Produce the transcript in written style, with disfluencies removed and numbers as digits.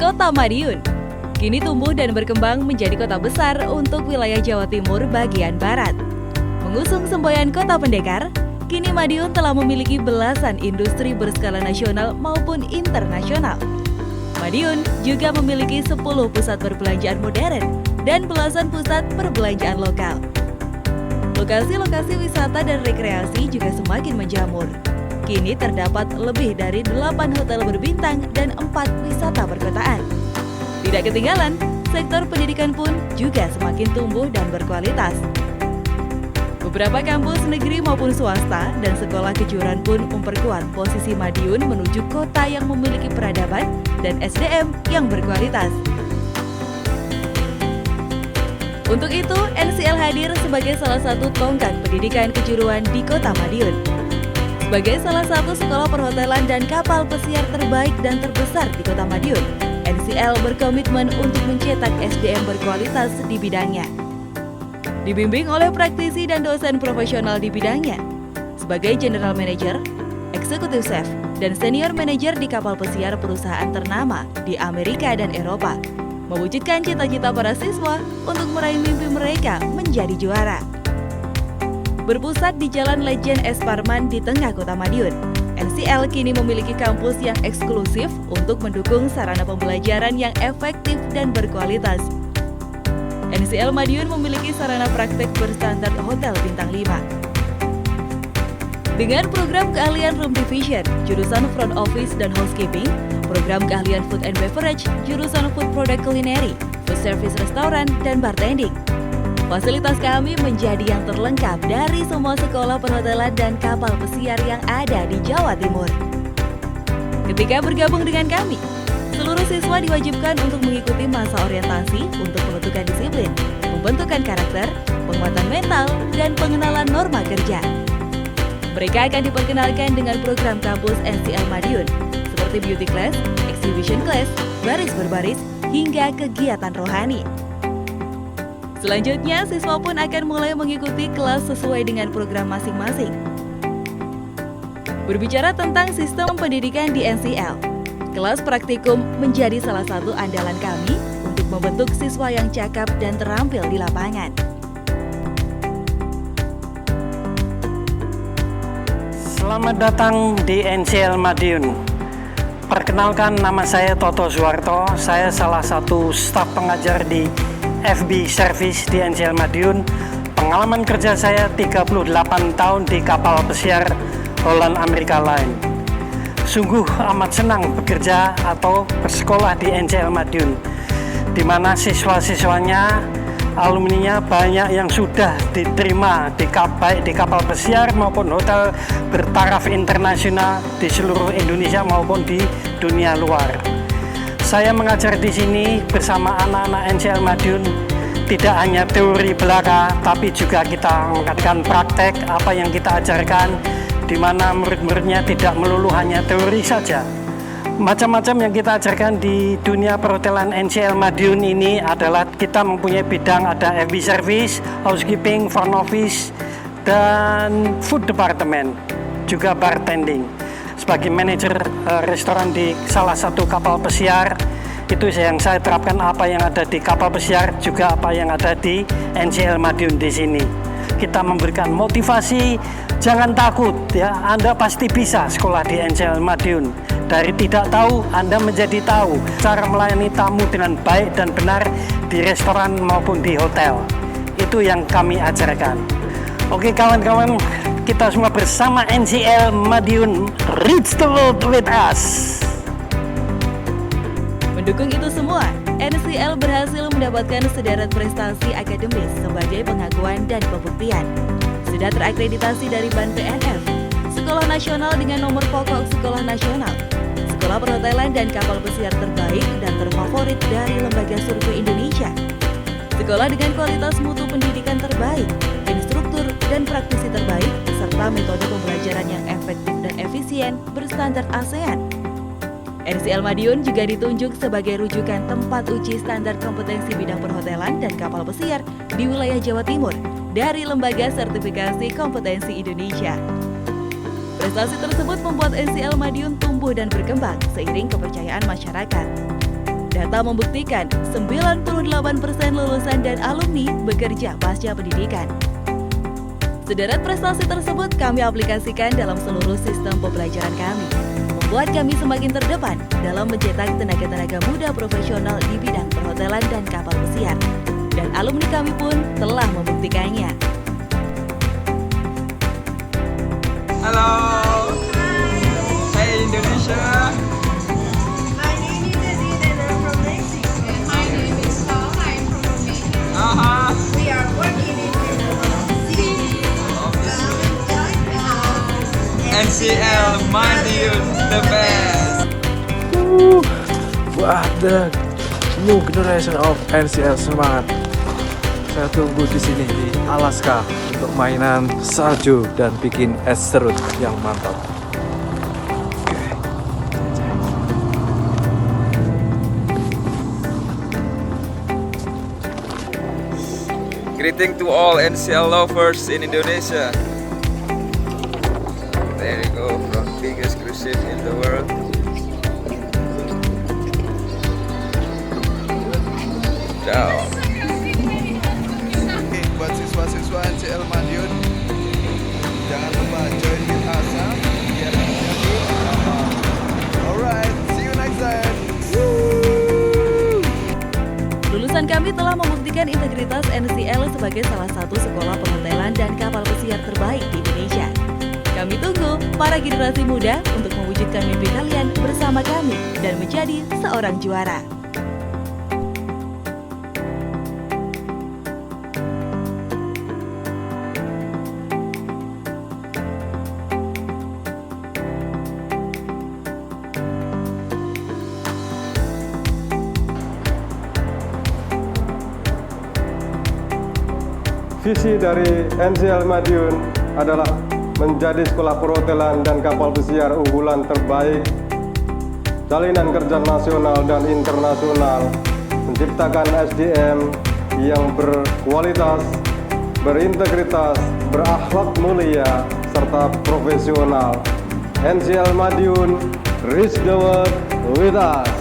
Kota Madiun kini tumbuh dan berkembang menjadi kota besar untuk wilayah Jawa Timur bagian barat. Mengusung semboyan Kota Pendekar, kini Madiun telah memiliki belasan industri berskala nasional maupun internasional. Madiun juga memiliki 10 pusat perbelanjaan modern dan belasan pusat perbelanjaan lokal. Lokasi-lokasi wisata dan rekreasi juga semakin menjamur. Kini terdapat lebih dari 8 hotel berbintang dan 4 wisata perkotaan. Tidak ketinggalan, sektor pendidikan pun juga semakin tumbuh dan berkualitas. Beberapa kampus negeri maupun swasta dan sekolah kejuruan pun memperkuat posisi Madiun menuju kota yang memiliki peradaban dan SDM yang berkualitas. Untuk itu, NCL hadir sebagai salah satu tonggak pendidikan kejuruan di Kota Madiun. Sebagai salah satu sekolah perhotelan dan kapal pesiar terbaik dan terbesar di Kota Madiun, NCL berkomitmen untuk mencetak SDM berkualitas di bidangnya. Dibimbing oleh praktisi dan dosen profesional di bidangnya, sebagai General Manager, Executive Chef, dan Senior Manager di kapal pesiar perusahaan ternama di Amerika dan Eropa, mewujudkan cita-cita para siswa untuk meraih mimpi mereka menjadi juara. Berpusat di Jalan Lejen S. Parman di tengah Kota Madiun, NCL kini memiliki kampus yang eksklusif untuk mendukung sarana pembelajaran yang efektif dan berkualitas. NCL Madiun memiliki sarana praktek berstandar hotel bintang 5. Dengan program keahlian Room Division, jurusan Front Office dan Housekeeping, program keahlian Food and Beverage, jurusan Food Product Culinary, Food Service Restoran, dan Bartending. Fasilitas kami menjadi yang terlengkap dari semua sekolah perhotelan dan kapal pesiar yang ada di Jawa Timur. Ketika bergabung dengan kami, seluruh siswa diwajibkan untuk mengikuti masa orientasi untuk pembentukan disiplin, pembentukan karakter, penguatan mental, dan pengenalan norma kerja. Mereka akan diperkenalkan dengan program kampus NCL Madiun, seperti beauty class, exhibition class, baris berbaris, hingga kegiatan rohani. Selanjutnya, siswa pun akan mulai mengikuti kelas sesuai dengan program masing-masing. Berbicara tentang sistem pendidikan di NCL, kelas praktikum menjadi salah satu andalan kami untuk membentuk siswa yang cakap dan terampil di lapangan. Selamat datang di NCL Madiun. Perkenalkan, nama saya Toto Suwarto. Saya salah satu staf pengajar di FB Service di NCL Madiun. Pengalaman kerja saya 38 tahun di kapal pesiar Holland America Line. Sungguh amat senang bekerja atau bersekolah di NCL Madiun, di mana siswa-siswanya, alumninya banyak yang sudah diterima baik di kapal pesiar maupun hotel bertaraf internasional di seluruh Indonesia maupun di dunia luar. Saya mengajar di sini bersama anak-anak NCL Madiun, tidak hanya teori belaka, tapi juga kita mengadakan praktek apa yang kita ajarkan, di mana murid-muridnya tidak melulu hanya teori saja. Macam-macam yang kita ajarkan di dunia perhotelan NCL Madiun ini adalah kita mempunyai bidang, ada FB Service, Housekeeping, Front Office, dan Food Department, juga Bartending. Sebagai manajer restoran di salah satu kapal pesiar, itu yang saya terapkan apa yang ada di kapal pesiar, juga apa yang ada di NCL Madiun di sini. Kita memberikan motivasi, jangan takut ya, Anda pasti bisa sekolah di NCL Madiun. Dari tidak tahu, Anda menjadi tahu cara melayani tamu dengan baik dan benar di restoran maupun di hotel. Itu yang kami ajarkan. Oke kawan-kawan, kita semua bersama NCL Madiun, reach the world with us. Mendukung itu semua, NCL berhasil mendapatkan sederet prestasi akademis sebagai pengakuan dan pembuktian. Sudah terakreditasi dari BAN PNF, Sekolah Nasional dengan nomor pokok Sekolah Nasional, Sekolah Perhotelan dan Kapal Pesiar terbaik dan terfavorit dari Lembaga Survei Indonesia, sekolah dengan kualitas mutu pendidikan terbaik, instruktur dan praktisi terbaik, serta metode pembelajaran yang efektif dan efisien berstandar ASEAN. NCL Madiun juga ditunjuk sebagai rujukan tempat uji standar kompetensi bidang perhotelan dan kapal pesiar di wilayah Jawa Timur dari Lembaga Sertifikasi Kompetensi Indonesia. Prestasi tersebut membuat NCL Madiun tumbuh dan berkembang seiring kepercayaan masyarakat. Data membuktikan 98% lulusan dan alumni bekerja pasca pendidikan. Sederet prestasi tersebut kami aplikasikan dalam seluruh sistem pembelajaran kami, membuat kami semakin terdepan dalam mencetak tenaga-tenaga muda profesional di bidang perhotelan dan kapal pesiar. Dan alumni kami pun telah membuktikannya. Halo. Hey Indonesia. My name is Aziz and I'm from Mexico. And my name is Paula. I'm from Romania. We are working in NCL Madiun the best. Buat the new generation of NCL semangat. Saya tunggu di sini di Alaska untuk mainan salju dan bikin es serut yang mantap. Greeting to all NCL lovers in Indonesia. There you go, from biggest cruise ship in the world. Ciao. Buat siswa-siswa NCL Madiun, jangan lupa join with Asa biar menjadi apa. Alright, see you next time. Lulusan kami telah membuktikan integritas NCL sebagai salah satu sekolah perhotelan dan kapal pesiar terbaik di Indonesia. Kami tunggu para generasi muda untuk mewujudkan mimpi kalian bersama kami dan menjadi seorang juara. Visi dari NCL Madiun adalah menjadi sekolah perhotelan dan kapal pesiar unggulan terbaik, jalinan kerja nasional dan internasional, menciptakan SDM yang berkualitas, berintegritas, berakhlak mulia, serta profesional. NCL Madiun, reach the world with us.